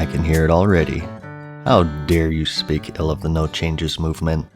I can hear it already. How dare you speak ill of the NoChanges movement?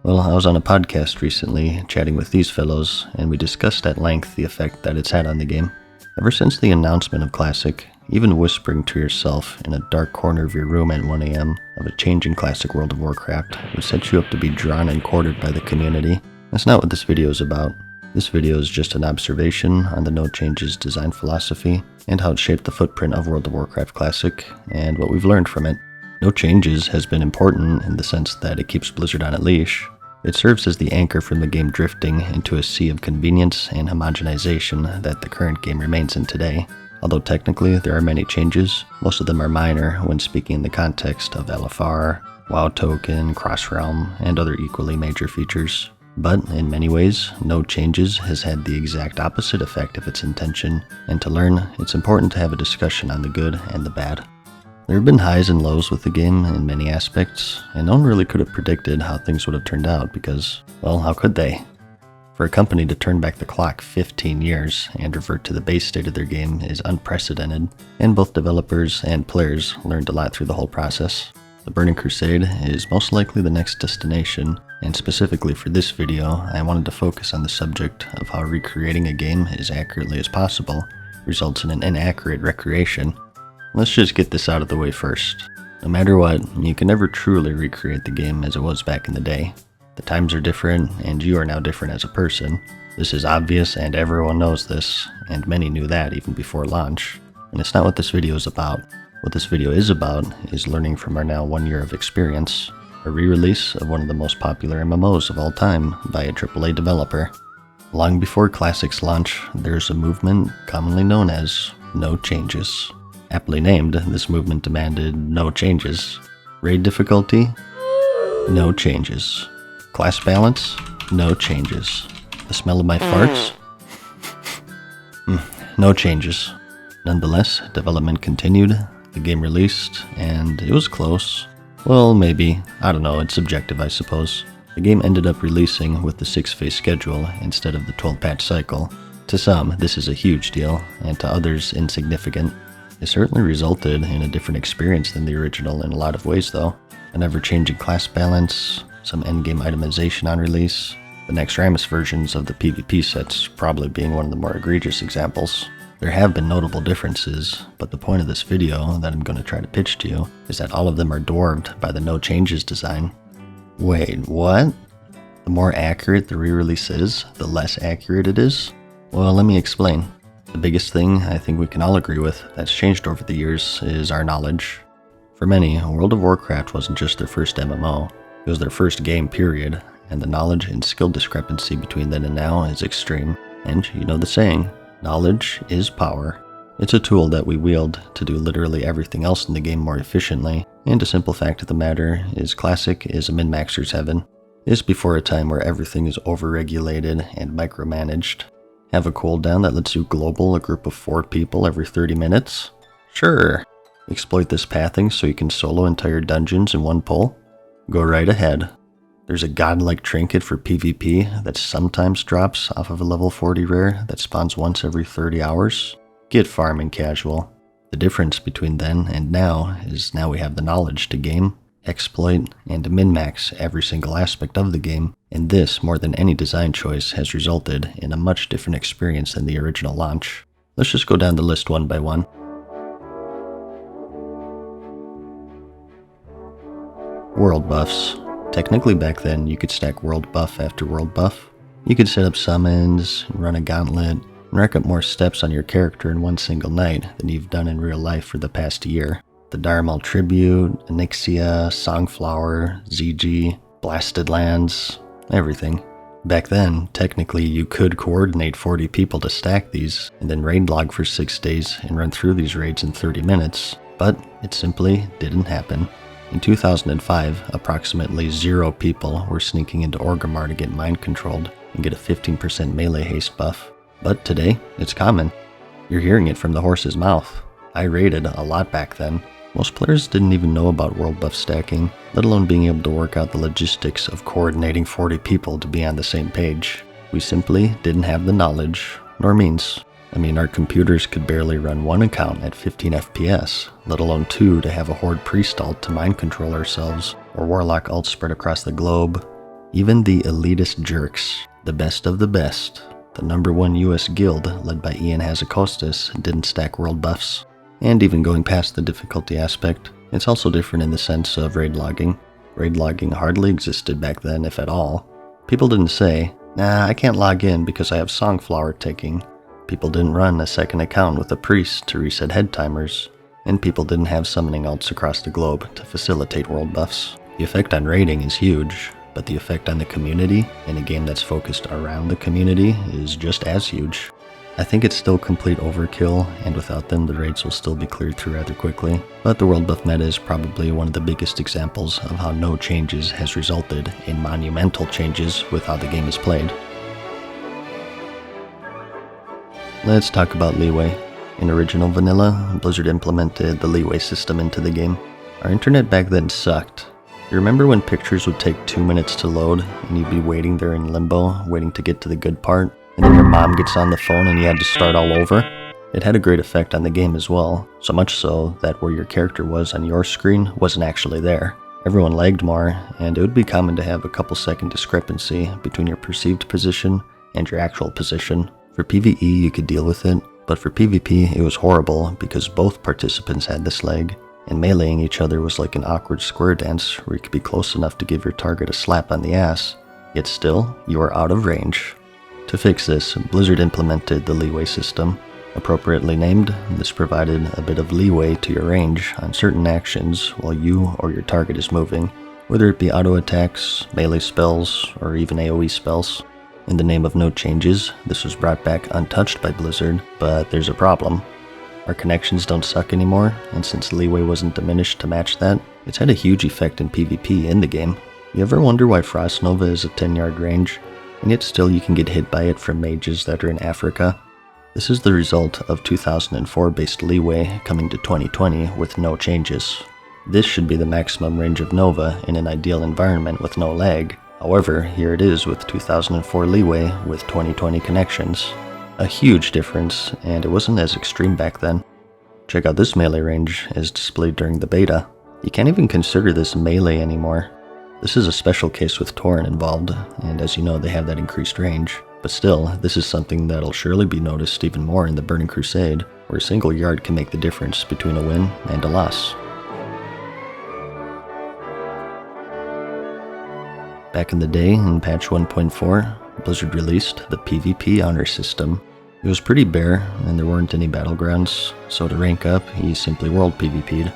Well, I was on a podcast recently chatting with these fellows, and we discussed at length the effect that it's had on the game. Ever since the announcement of Classic, even whispering to yourself in a dark corner of your room at 1 a.m. of a change in Classic World of Warcraft would set you up to be drawn and courted by the community. That's not what this video is about. This video is just an observation on the NoChanges design philosophy and how it shaped the footprint of World of Warcraft Classic and what we've learned from it. NoChanges has been important in the sense that it keeps Blizzard on a leash. It serves as the anchor from the game drifting into a sea of convenience and homogenization that the current game remains in today. Although technically there are many changes, most of them are minor when speaking in the context of LFR, WoW token, cross-realm, and other equally major features. But in many ways, NoChanges has had the exact opposite effect of its intention, and to learn, it's important to have a discussion on the good and the bad. There have been highs and lows with the game in many aspects, and no one really could have predicted how things would have turned out because, well, how could they? For a company to turn back the clock 15 years and revert to the base state of their game is unprecedented, and both developers and players learned a lot through the whole process. The Burning Crusade is most likely the next destination, and specifically for this video, I wanted to focus on the subject of how recreating a game as accurately as possible results in an inaccurate recreation. Let's just get this out of the way first. No matter what, you can never truly recreate the game as it was back in the day. The times are different, and you are now different as a person. This is obvious, and everyone knows this, and many knew that even before launch. And it's not what this video is about. What this video is about is learning from our now 1 year of experience, a re-release of one of the most popular MMOs of all time by a AAA developer. Long before Classic's launch, there's a movement commonly known as NoChanges. Aptly named, this movement demanded no changes. Raid difficulty? No changes. Class balance? No changes. The smell of my farts? No changes. Nonetheless, development continued. The game released, and it was close. Well, maybe. I don't know, it's subjective, I suppose. The game ended up releasing with the 6-phase schedule instead of the 12-patch cycle. To some, this is a huge deal, and to others, insignificant. It certainly resulted in a different experience than the original in a lot of ways, though. An ever-changing class balance, some endgame itemization on release, the next Rammus versions of the PvP sets probably being one of the more egregious examples. There have been notable differences, but the point of this video that I'm going to try to pitch to you is that all of them are dwarfed by the NoChanges design. Wait, what? The more accurate the re-release is, the less accurate it is? Well, let me explain. The biggest thing I think we can all agree with that's changed over the years is our knowledge. For many, World of Warcraft wasn't just their first MMO, it was their first game period, and the knowledge and skill discrepancy between then and now is extreme. And you know the saying, knowledge is power. It's a tool that we wield to do literally everything else in the game more efficiently, and a simple fact of the matter is Classic is a min-maxer's heaven. It's before a time where everything is overregulated and micromanaged. Have a cooldown that lets you global a group of 4 people every 30 minutes? Sure. Exploit this pathing so you can solo entire dungeons in one pull? Go right ahead. There's a godlike trinket for PvP that sometimes drops off of a level 40 rare that spawns once every 30 hours. Get farming casual. The difference between then and now is now we have the knowledge to game, exploit, and min-max every single aspect of the game, and this, more than any design choice, has resulted in a much different experience than the original launch. Let's just go down the list one by one. World buffs. Technically back then, you could stack world buff after world buff. You could set up summons, run a gauntlet, and rack up more steps on your character in one single night than you've done in real life for the past year. The Dharmal Tribute, Onyxia, Songflower, ZG, Blasted Lands, everything. Back then, technically you could coordinate 40 people to stack these, and then raid log for 6 days and run through these raids in 30 minutes, but it simply didn't happen. In 2005, approximately 0 people were sneaking into Orgrimmar to get mind controlled and get a 15% melee haste buff. But today, it's common. You're hearing it from the horse's mouth. I raided a lot back then. Most players didn't even know about world buff stacking, let alone being able to work out the logistics of coordinating 40 people to be on the same page. We simply didn't have the knowledge, nor means. I mean, our computers could barely run one account at 15 FPS, let alone two to have a Horde priest alt to mind control ourselves, or Warlock alt spread across the globe. Even the elitist jerks, the best of the best, the #1 US guild led by Ian Hazakostas, didn't stack world buffs. And even going past the difficulty aspect, it's also different in the sense of raid logging. Raid logging hardly existed back then, if at all. People didn't say, "Nah, I can't log in because I have Songflower ticking." People didn't run a second account with a priest to reset head timers. And people didn't have summoning alts across the globe to facilitate world buffs. The effect on raiding is huge, but the effect on the community, in a game that's focused around the community, is just as huge. I think it's still complete overkill, and without them the raids will still be cleared through rather quickly, but the world buff meta is probably one of the biggest examples of how NoChanges has resulted in monumental changes with how the game is played. Let's talk about leeway. In original vanilla, Blizzard implemented the leeway system into the game. Our internet back then sucked. You remember when pictures would take 2 minutes to load, and you'd be waiting there in limbo, waiting to get to the good part, and then your mom gets on the phone and you had to start all over? It had a great effect on the game as well, so much so that where your character was on your screen wasn't actually there. Everyone lagged more, and it would be common to have a couple second discrepancy between your perceived position and your actual position. For PvE you could deal with it, but for PvP it was horrible because both participants had this lag, and meleeing each other was like an awkward square dance where you could be close enough to give your target a slap on the ass, yet still, you are out of range. To fix this, Blizzard implemented the leeway system. Appropriately named, this provided a bit of leeway to your range on certain actions while you or your target is moving, whether it be auto attacks, melee spells, or even AoE spells. In the name of NoChanges, this was brought back untouched by Blizzard, but there's a problem. Our connections don't suck anymore, and since leeway wasn't diminished to match that, it's had a huge effect in PvP in the game. You ever wonder why Frost Nova is a 10-yard range, and yet still you can get hit by it from mages that are in Africa? This is the result of 2004 based leeway coming to 2020 with NoChanges. This should be the maximum range of Nova in an ideal environment with no lag. However, here it is with 2004 leeway with 2020 connections. A huge difference, and it wasn't as extreme back then. Check out this melee range as displayed during the beta. You can't even consider this melee anymore. This is a special case with Tauren involved, and as you know they have that increased range. But still, this is something that'll surely be noticed even more in the Burning Crusade, where a single yard can make the difference between a win and a loss. Back in the day, in patch 1.4, Blizzard released the PvP honor system. It was pretty bare, and there weren't any battlegrounds, so to rank up, he simply world PvP'd.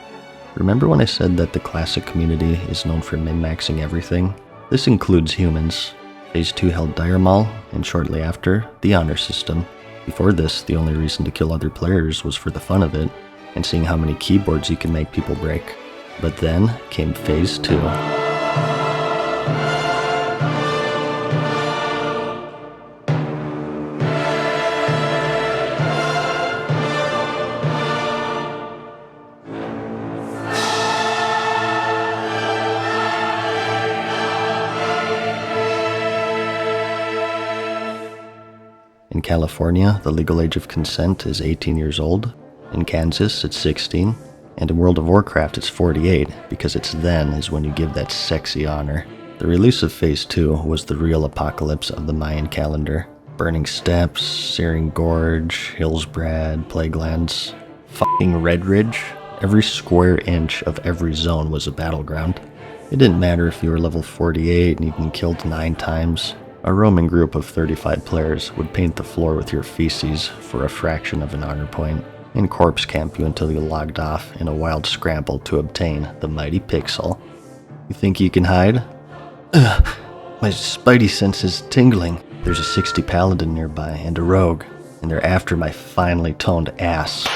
Remember when I said that the Classic community is known for min-maxing everything? This includes humans. Phase 2 held Dire Maul, and shortly after, the honor system. Before this, the only reason to kill other players was for the fun of it, and seeing how many keyboards you can make people break. But then came Phase 2. In California, the legal age of consent is 18 years old. In Kansas, it's 16. And in World of Warcraft, it's 48, because it's then is when you give that sexy honor. The release of Phase 2 was the real apocalypse of the Mayan calendar. Burning Steppes, Searing Gorge, Hillsbrad, Plaguelands, fucking Red Ridge. Every square inch of every zone was a battleground. It didn't matter if you were level 48 and you'd been killed 9 times. A roaming group of 35 players would paint the floor with your feces for a fraction of an honor point, and corpse camp you until you logged off in a wild scramble to obtain the mighty pixel. You think you can hide? Ugh, my spidey sense is tingling. There's a 60 paladin nearby and a rogue, and they're after my finely toned ass.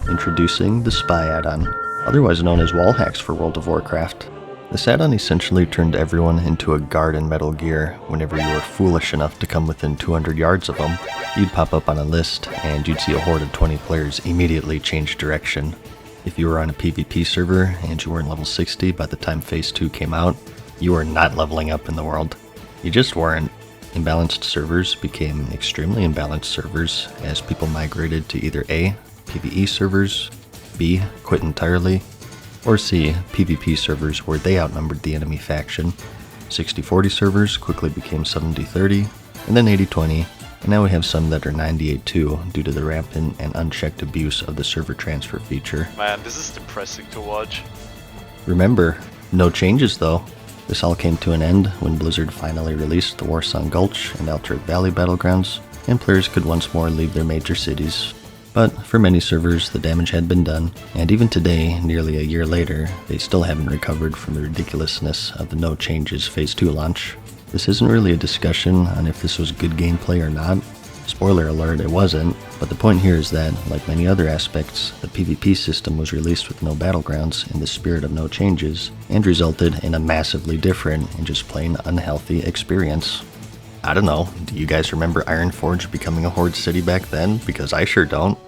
Introducing the spy add-on, otherwise known as wall hacks for World of Warcraft. This add-on essentially turned everyone into a guard in Metal Gear whenever you were foolish enough to come within 200 yards of them. You'd pop up on a list, and you'd see a horde of 20 players immediately change direction. If you were on a PvP server and you weren't level 60 by the time Phase 2 came out, you were not leveling up in the world. You just weren't. Imbalanced servers became extremely imbalanced servers as people migrated to either A, PvE servers, B, quit entirely, or C, PvP servers where they outnumbered the enemy faction. 60-40 servers quickly became 70-30, and then 80-20, and now we have some that are 98-2 due to the rampant and unchecked abuse of the server transfer feature. Man, this is depressing to watch. Remember, no changes though. This all came to an end when Blizzard finally released the Warsong Gulch and Alterac Valley battlegrounds, and players could once more leave their major cities. But for many servers, the damage had been done, and even today, nearly a year later, they still haven't recovered from the ridiculousness of the No Changes Phase 2 launch. This isn't really a discussion on if this was good gameplay or not. Spoiler alert, it wasn't, but the point here is that, like many other aspects, the PvP system was released with no battlegrounds in the spirit of no changes, and resulted in a massively different and just plain unhealthy experience. I don't know, do you guys remember Ironforge becoming a horde city back then? Because I sure don't.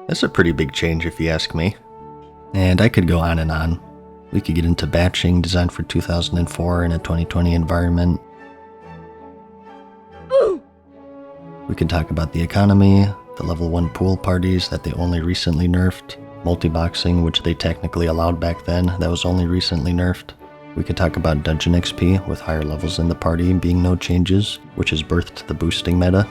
That's a pretty big change if you ask me. And I could go on and on. We could get into batching designed for 2004 in a 2020 environment. We could talk about the economy, the level 1 pool parties that they only recently nerfed, multi-boxing, which they technically allowed back then, that was only recently nerfed. We could talk about dungeon XP with higher levels in the party being no changes, which has birthed the boosting meta.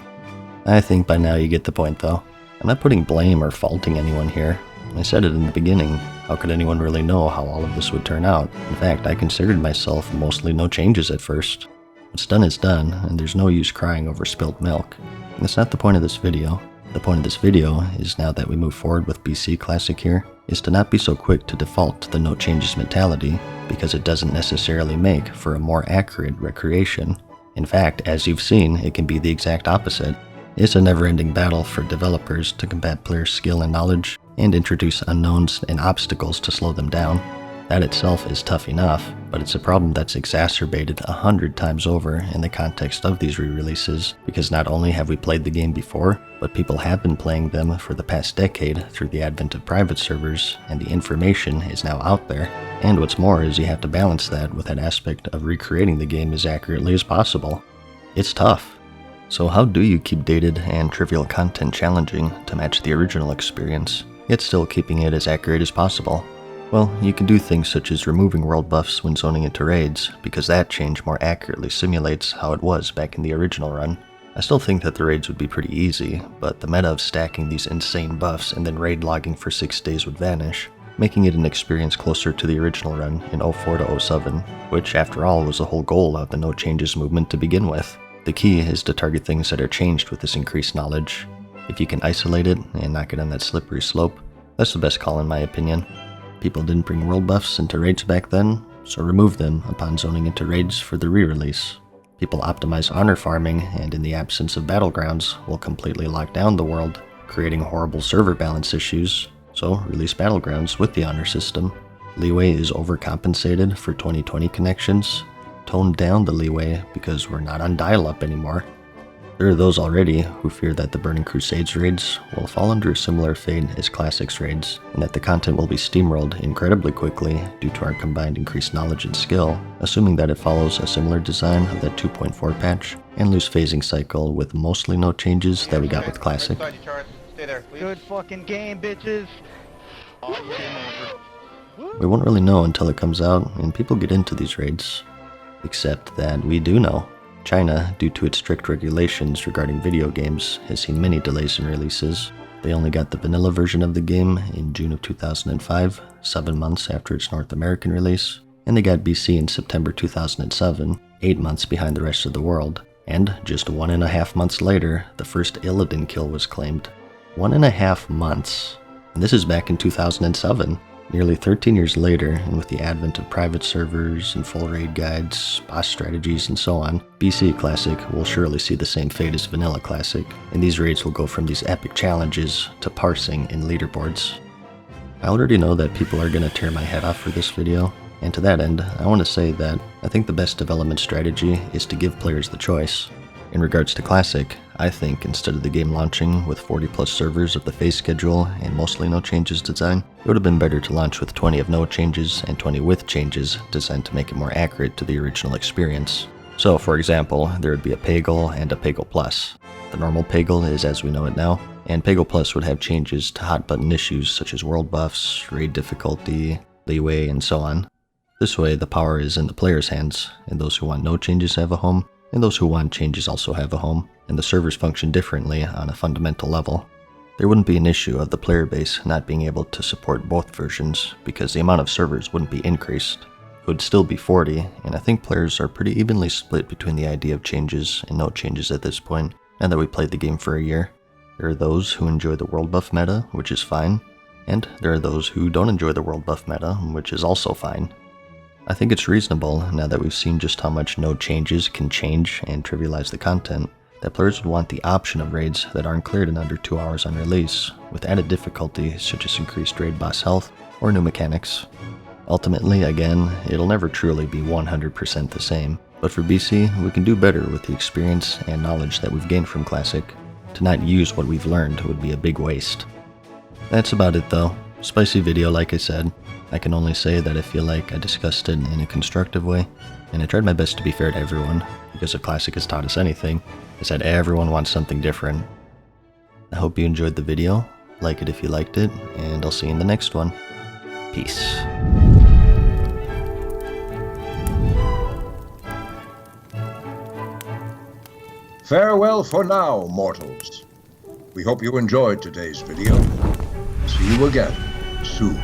I think by now you get the point though. I'm not putting blame or faulting anyone here. I said it in the beginning, how could anyone really know how all of this would turn out? In fact, I considered myself mostly no changes at first. What's done is done, and there's no use crying over spilled milk. And that's not the point of this video. The point of this video is, now that we move forward with BC Classic here, is to not be so quick to default to the no changes mentality, because it doesn't necessarily make for a more accurate recreation. In fact, as you've seen, it can be the exact opposite. It's a never-ending battle for developers to combat players' skill and knowledge, and introduce unknowns and obstacles to slow them down. That itself is tough enough, but it's a problem that's exacerbated 100 times over in the context of these re-releases, because not only have we played the game before, but people have been playing them for the past decade through the advent of private servers, and the information is now out there. And what's more is you have to balance that with that aspect of recreating the game as accurately as possible. It's tough. So how do you keep dated and trivial content challenging to match the original experience, yet still keeping it as accurate as possible? Well, you can do things such as removing world buffs when zoning into raids, because that change more accurately simulates how it was back in the original run. I still think that the raids would be pretty easy, but the meta of stacking these insane buffs and then raid logging for 6 days would vanish, making it an experience closer to the original run in 04 to 07, which after all was the whole goal of the No Changes movement to begin with. The key is to target things that are changed with this increased knowledge. If you can isolate it and not get on that slippery slope, that's the best call in my opinion. People didn't bring world buffs into raids back then, so remove them upon zoning into raids for the re-release. People optimize honor farming, and in the absence of battlegrounds, will completely lock down the world, creating horrible server balance issues, so release battlegrounds with the honor system. Leeway is overcompensated for 2020 connections. Tone down the leeway because we're not on dial-up anymore. There are those already who fear that the Burning Crusades raids will fall under a similar fate as Classics raids, and that the content will be steamrolled incredibly quickly due to our combined increased knowledge and skill, assuming that it follows a similar design of that 2.4 patch and loose phasing cycle with mostly no changes that we got with Classic. Good fucking game, bitches! We won't really know until it comes out and people get into these raids. Except that we do know. China, due to its strict regulations regarding video games, has seen many delays in releases. They only got the vanilla version of the game in June of 2005, 7 months after its North American release, and they got BC in September 2007, 8 months behind the rest of the world. And just 1.5 months later, the first Illidan kill was claimed. 1.5 months. And this is back in 2007. Nearly 13 years later, and with the advent of private servers and full raid guides, boss strategies, and so on, BC Classic will surely see the same fate as Vanilla Classic, and these raids will go from these epic challenges to parsing in leaderboards. I already know that people are going to tear my head off for this video, and to that end, I want to say that I think the best development strategy is to give players the choice. In regards to Classic, I think instead of the game launching with 40 plus servers of the phase schedule and mostly no changes design, it would have been better to launch with 20 of no changes and 20 with changes designed to make it more accurate to the original experience. So, for example, there would be a Pagel and a Pagel Plus. The normal Pagel is as we know it now, and Pagel Plus would have changes to hot button issues such as world buffs, raid difficulty, leeway, and so on. This way, the power is in the player's hands, and those who want no changes have a home, and those who want changes also have a home, and the servers function differently on a fundamental level. There wouldn't be an issue of the player base not being able to support both versions, because the amount of servers wouldn't be increased. It would still be 40, and I think players are pretty evenly split between the idea of changes and no changes at this point, now that we played the game for a year. There are those who enjoy the world buff meta, which is fine, and there are those who don't enjoy the world buff meta, which is also fine. I think it's reasonable, now that we've seen just how much no changes can change and trivialize the content, that players would want the option of raids that aren't cleared in under 2 hours on release, with added difficulty such as increased raid boss health or new mechanics. Ultimately, again, it'll never truly be 100% the same, but for BC, we can do better with the experience and knowledge that we've gained from Classic. To not use what we've learned would be a big waste. That's about it though. Spicy video, like I said. I can only say that I feel like I discussed it in a constructive way, and I tried my best to be fair to everyone, because if Classic has taught us anything, it's that everyone wants something different. I hope you enjoyed the video, like it if you liked it, and I'll see you in the next one. Peace. Farewell for now, mortals. We hope you enjoyed today's video. See you again soon.